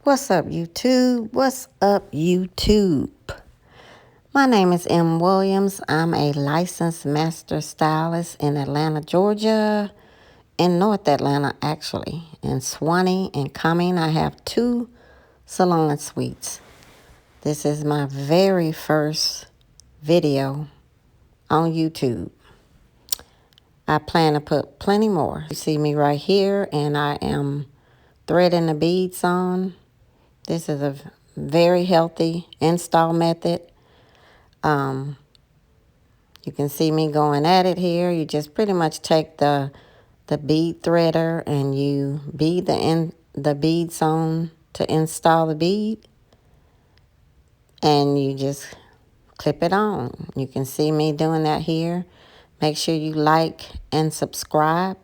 What's up, YouTube? What's up, YouTube? My name is M. Williams. I'm a licensed master stylist in Atlanta, Georgia, in North Atlanta, actually. In Swanee and Cumming, I have 2 salon suites. This is my very first video on YouTube. I plan to put plenty more. You see me right here, and I am threading the beads on. This is a very healthy install method. You can see me going at it here. You just pretty much take the bead threader and you bead the beads on to install the bead, and you just clip it on. You can see me doing that here. Make sure you like and subscribe.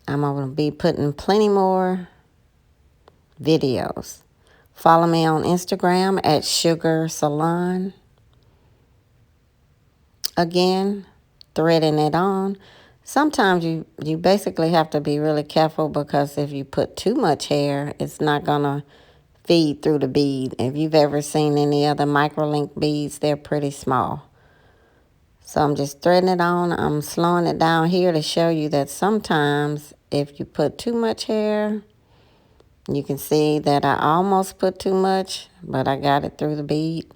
I'm going to be putting plenty more videos. Follow me on Instagram at Sugar Salon. Again, threading it on. Sometimes you basically have to be really careful, because if you put too much hair, it's not going to feed through the bead. If you've ever seen any other microlink beads, they're pretty small. So I'm just threading it on. I'm slowing it down here to show you that sometimes if you put too much hair, you can see that I almost put too much, but I got it through the bead.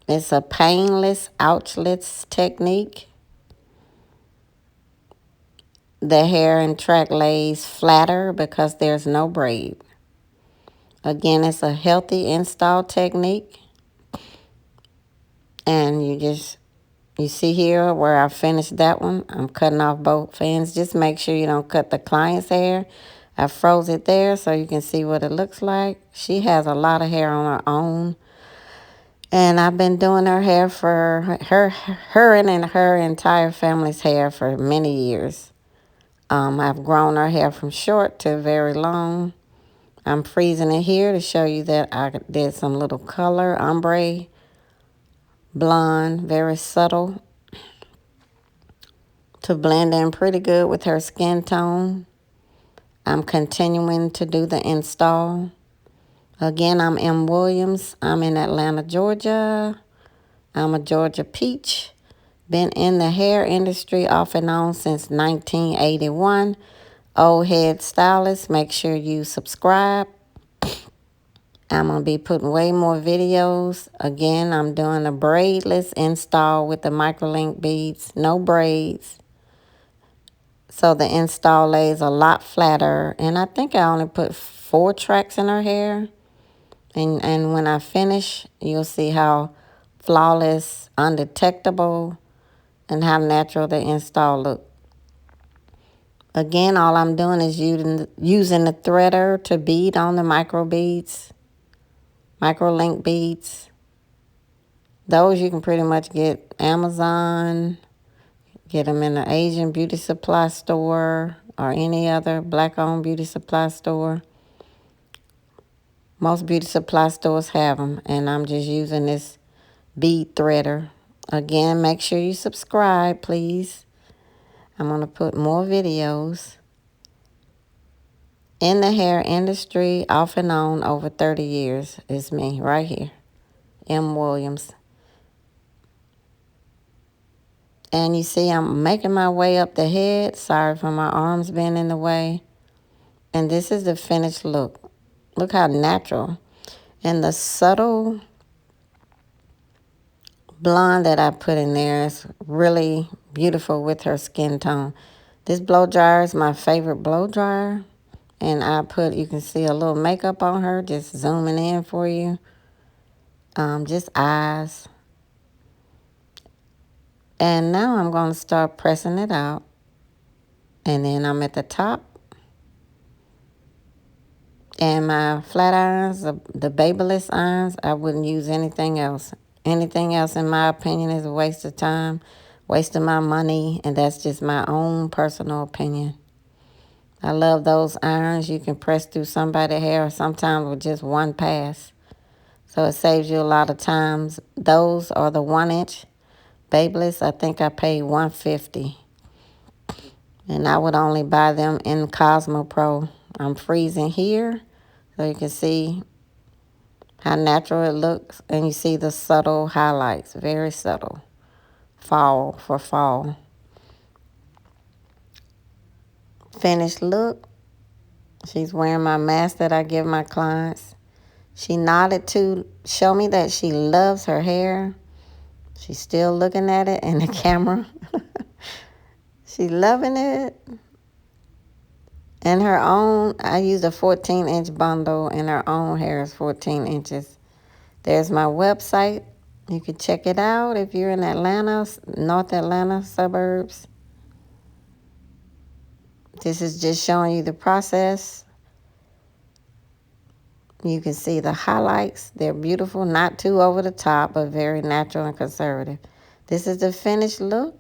It's a painless ouchlets technique. The hair and track lays flatter because there's no braid. Again, it's a healthy install technique. And you see here where I finished that one. I'm cutting off both ends. Just make sure you don't cut the client's hair. I froze it there so you can see what it looks like. She has a lot of hair on her own. And I've been doing her hair for her and her entire family's hair for many years. I've grown her hair from short to very long. I'm freezing it here to show you that I did some little color, ombre, blonde, very subtle, to blend in pretty good with her skin tone. I'm continuing to do the install. Again, I'm M. Williams. I'm in Atlanta, Georgia. I'm a Georgia peach. Been in the hair industry off and on since 1981. Old head stylist. Make sure you subscribe. I'm going to be putting way more videos. Again, I'm doing a braidless install with the microlink beads. No braids. So the install lays a lot flatter. And I think I only put 4 tracks in her hair. And when I finish, you'll see how flawless, undetectable, and how natural the install look. Again, all I'm doing is using the threader to bead on the microlink beads. Those you can pretty much get Amazon, get them in the Asian beauty supply store or any other black-owned beauty supply store. Most beauty supply stores have them, and I'm just using this bead threader. Again, make sure you subscribe, please. I'm going to put more videos. In the hair industry, off and on, over 30 years, is me right here, M. Williams. And you see I'm making my way up the head. Sorry for my arms being in the way. And this is the finished look. Look how natural. And the subtle blonde that I put in there is really beautiful with her skin tone. This blow dryer is my favorite blow dryer. And you can see a little makeup on her, just zooming in for you. Just eyes. And now I'm going to start pressing it out. And then I'm at the top. And my flat irons, the BaBylissPRO irons, I wouldn't use anything else. Anything else, in my opinion, is a waste of time, waste of my money, and that's just my own personal opinion. I love those irons. You can press through somebody's hair sometimes with just one pass. So it saves you a lot of times. Those are the 1-inch Babyliss. I think I paid $150. And I would only buy them in Cosmo Pro. I'm freezing here so you can see how natural it looks. And you see the subtle highlights, very subtle. Fall for fall. Finished look. She's wearing my mask that I give my clients. She nodded to show me that she loves her hair. She's still looking at it in the camera. She's loving it. And her own, I used a 14-inch bundle, and her own hair is 14 inches. There's my website. You can check it out if you're in Atlanta, North Atlanta suburbs. This is just showing you the process. You can see the highlights. They're beautiful, not too over the top, but very natural and conservative. This is the finished look.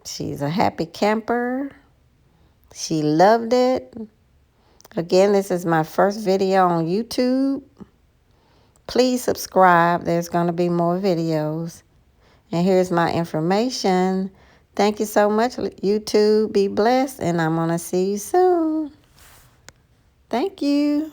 She's a happy camper. She loved it. Again, this is my first video on YouTube. Please subscribe. There's going to be more videos. And here's my information. Thank you so much, YouTube. Be blessed, and I'm going to see you soon. Thank you.